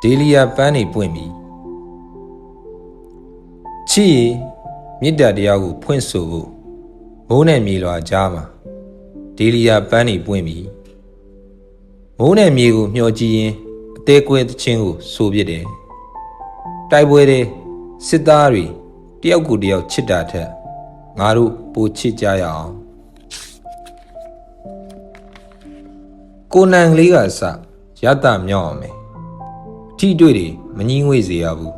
ဒေလီယာပန်းနေပွင့်ပြီချီမြစ်တာတရားကိုဖွင့်ဆိုဖို့မိုးနဲ့မြေလွာကြားမှာဒေလီယာပန်းနေပွင့်ပြီမိုးနဲ့မြေကိုမျှော်ကြည့်ရင်အသေးကွဲသချင်းကိုဆိုပြတယ်တိုက်ပွဲတဲ့စစ်သားတွေတယောက်ကိုတယောက်ချစ်တာထက်ငါတို့ပိုချစ်ကြရအောင်ကိုနန်ကလေးကစရတမြောက်အောင်မယ်အထီးတွေ့တွေမငြင်းငွေ့စေရဘူး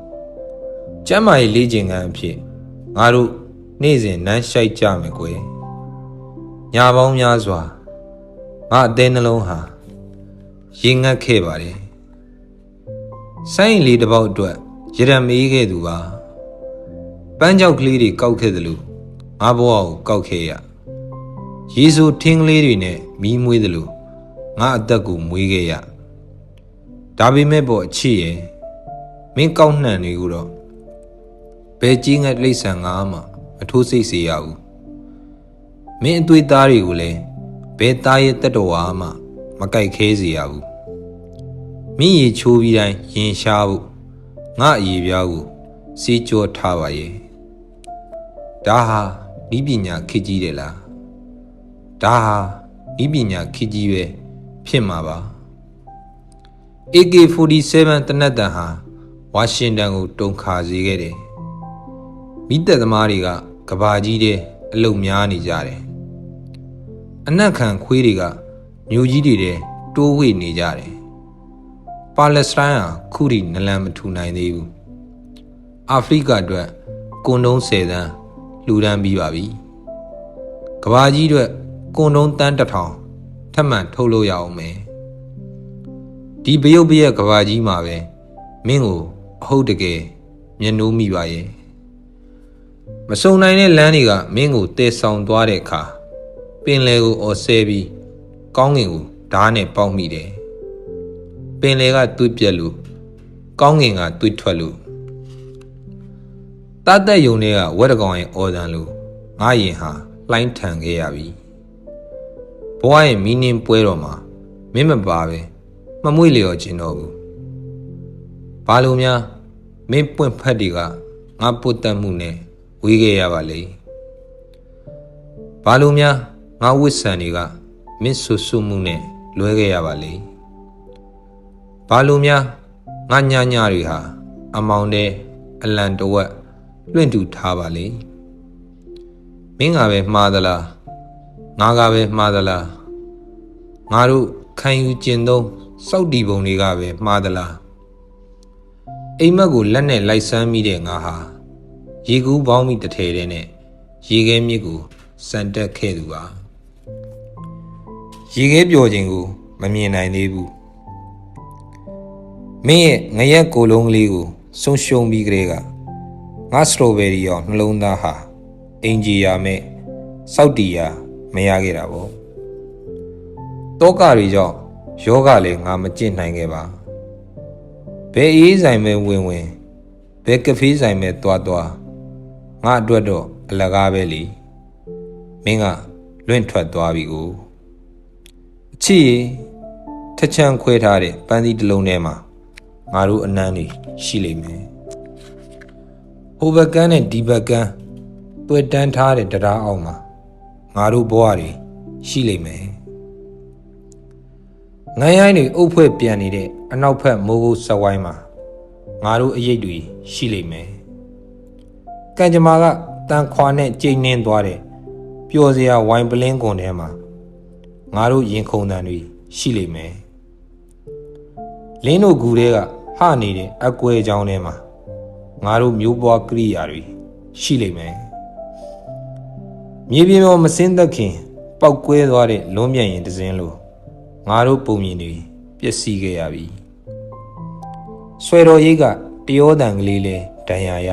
ကျမ်းမာရေးလေ့ကျင့်ခန်းအဖြစ်ငါတို့နေ့စဉ်နန်းရှိုက်ကြမယ်ကွယ်ညာပေါင်းများစွာငါအသေးနှလုံးဟာရင်ငတ်ခဲ့ပါတယ်ဆိုင်းလေးတစ်ပေါက်အတွက်ရရမေးခဲ့သူပါပန်းကြောက်ကလေးတွေကောက်ခဲ့သလိုငါဘဝကိုကောက်ခဲ့ရရေဆိုထင်းကလေးတွေနဲ့မီးမွေးသလိုငါအသက်ကိုမွေးခဲ့ရဒါပေမဲ့ပေါ့အချစ်ရဲ့မင်းကောက်နှံတွေကိုတော့ဘယ်ကြီးငတ်လိမ့်ဆန်ငါမှမထိုးစိတ်စေရဘူးမင်းအသွေးသားတွေကိုလည်းဘယ်သားရဲ့တက်တော်အားမှမကြိုက်ခဲစေရဘူးမင်းရေချိုးပြီးတိုင်းရင်ရှားဖို့ငါအရေးပြားကိုစီးကြောထားပါရဲ့ဒါဟာဤပညာခေတ်ကြီးတယ်လားဒါဟာဤပညာခေတ်ကြီးပဲဖြစ်မှာပါ AK47 တနက်တန်ဟာဝါရှင်တန်ကိုတုန်ခါစေခဲ့တယ်မိသက်သမားတွေကကဘာကြီးတဲ့အလုံများနေကြတယ်အနက်ခံခွေးတွေကမြို့ကြီးတွေတိုးဝှေ့နေကြတယ်ပါလက်စတိုင်းဟာခုထိနလန်မထူနိုင်သေးဘူးအာဖရိကအတွက်ကွန်တုံး10 သန်းလှူဒန်းပြီးပါပြီကဘာကြီးအတွက်ကွန်တုံးတန်း1000ထပ်မံထုတ်လို့ရအောင်မယ်ဒီပယုတ်ပယက်ကဘာကြီးမှာပဲမင်းကိုအဟုတ်တကယ်မျက်နှိုးမိပါရဲ့မစုံနိုင်တဲ့လမ်းတွေကမင်းကိုတည်ဆောင်သွားတဲ့အခါပင်လယ်ကိုအော်ဆဲပြီးကောင်းကင်ကိုဓာတ်နဲ့ပေါက်မိတယ်ပင်လယ်ကသွေးပြက်လို့ကောင်းကင်ကသွေးထွက်လို့တတ်တဲ့ယုံတွေကဝက်တကောင်ရဲ့အော်တန်လို့ငါရင်ဟာလှိုင်းထန်ခဲ့ရပြီဘဝရဲ့မီးနှင်းပွဲတော်မှာမင်းမပါပဲမမွေ့လျော်ခြင်းတော့ဘူးဘာလို့များမင်းပွင့်ဖက်တွေကငါပုတ်တက်မှုနဲ့ဝေးခဲ့ရပါလေဘာလို့များငါဝစ်ဆန်တွေကမင်းဆူဆူမှုနဲ့လွဲခဲ့ရပါလေဘာလို့များငါညညတွေဟာအမောင်တဲ့အလံတဝက်လွင့်တူထားပါလေမင်းကပဲမှားသလားငါကပဲမှားသလားငါတို့ခံယူကျင်သုံးစောက်တီပုံတွေကပဲမှားသလားအိမ်မက်ကိုလက်နဲ့လိုက်ဆမ်းမိတဲ့ငါဟာရေကူးပေါင်းမိတစ်ထည်တဲ့နဲ့ရေခဲမြစ်ကိုစံတက်ခဲ့သူပါရေခဲပျော်ခြင်းကိုမမြင်နိုင်သေးဘူးမင်းရဲ့ငရက်ကိုလုံးကလေးကိုဆုံးရှုံးပြီးကလေးကငါစထရိုဘယ်ရီရောနှလုံးသားဟာအင်ဂျီယာမဲ့စောက်တီယာမရခဲ့တာပေါ့တောကတွေကြောင့်ယောဂလည်းငါမကျင့်နိုင်ခဲ့ပါဘယ်အေးဆိုင်မဲ့ဝင်ဘယ်ကဖေးဆိုင်မဲ့သွားငါအတွက်တော့အလကားပဲလေမင်းကလွင့်ထွက်သွားပြီကိုအချစ်ထချမ်းခွဲထားတဲ့ပန်းသီးတစ်လုံးထဲမှာငါတို့အနမ်းတွေရှိလိမ့်မယ်ဟိုဘက်ကန်းနဲ့ဒီဘက်ကန်းတွေ့တန်းထားတဲ့တရားအောင်မှာငါတို့ဘဝတွေရှိလိမ့်မယ်ငိုင်းရိုင်းတွေအုပ်ဖွဲ့ပြန်နေတဲ့အနောက်ဘက်မိုးကုတ်စက်ဝိုင်းမှာငါတို့အရေးတွေရှိလိမ့်မယ်ကံကြမ္မာကတန်ခွာနဲ့ကြိတ်နှင်းသွားတဲ့ပျော်စရာဝိုင်ပလင်းကွန်ထဲမှာငါတို့ရင်ခုန်တန်တွေရှိလိမ့်မယ်လင်းတို့ဂူတွေကဟနေတဲ့အကွဲချောင်းထဲမှာငါတို့မျိုးပွားကရိယာတွေရှိလိမ့်မယ်မြေပြင်ပေါ်မစင်းသက်ခင်ပောက်ကွဲသွားတဲ့လွန်းမြန်ရင်တစင်းလို့ငါတို့ပုံမြင်တွေပျက်စီးခဲ့ရပြီဆွဲတော်ရိတ်ကတယောတန်ကလေးလဲဒဏ်ရာရ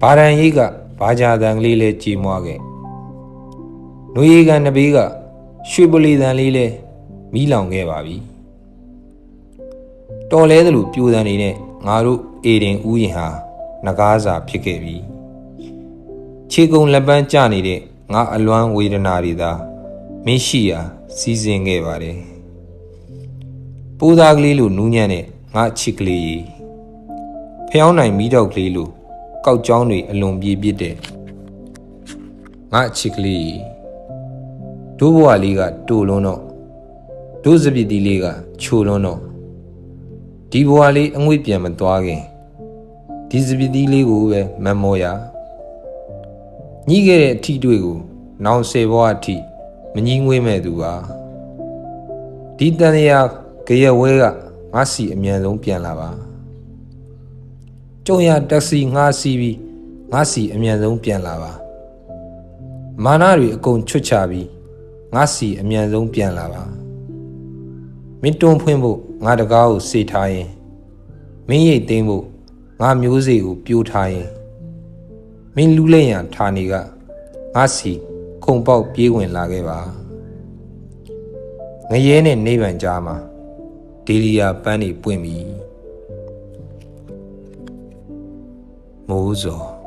ဘာရန်ရိတ်ကဘာကြာတန်ကလေးလဲကြေမွားခဲ့နွေရီကန်နှစ်ဘေးကရွှေပလီတန်လေးလဲမီးလောင်ခဲ့ပါပြီတော်လဲသလိုပြိုတန်နေနဲ့ငါတို့အေဒင်ဥယျာဉ်ဟာနဂါးစာဖြစ်ခဲ့ပြီခြေကုံလက်ပန်းကျနေတဲ့ငါအလွမ်းဝေဒနာတွေသာမင်းရှိရာစီစဉ်ခဲ့ပါတယ်ပိုးသားကလေးလိုနူးညံ့တဲ့ ငါချစ်ကလေးဖျောင်းနိုင်မီးတောက်ကလေးလိုကောက်ကြောင်းတွေအလွန်ပြေးပြစ်တဲ့ငါချစ်ကလေးဒိုးဘဝလေးကတိုလွန်းတော့ဒိုးစပစ်တီလေးကချိုလွန်းတော့ဒီဘဝလေးအငွေ့ပြန်မသွားခင်ဒီစပစ်တီလေးကိုပဲမမောရညှိခဲ့တဲ့အထီးတွေကိုနောင်10ဘဝအထိမငြင်းငွေ့မဲ့သူပါဒီတန်ရာကြရဝဲကငါစီအမြန်ဆုံးပြန်လာပါကြုံရတက်စီငါစီပြီးငါစီအမြန်ဆုံးပြန်လာပါမာနတွေအကုန်ချွတ်ချပြီးငါစီအမြန်ဆုံးပြန်လာပါမင်းတွန်းဖွင့်ဖို့ငါတကားကိုစေထားရင်မင်းရိတ်သိမ်းဖို့ငါမျိုးစေ့ကိုပြိုးထားရင်မင်းလူးလဲရန်ဌာနေကငါစီခုံပေါက်ပြေးဝင်လာခဲ့ပါငရဲနဲ့နေဗန်ကြားမှာဒေလီယာပန်းတွေပွင့်ပြီမိုးစော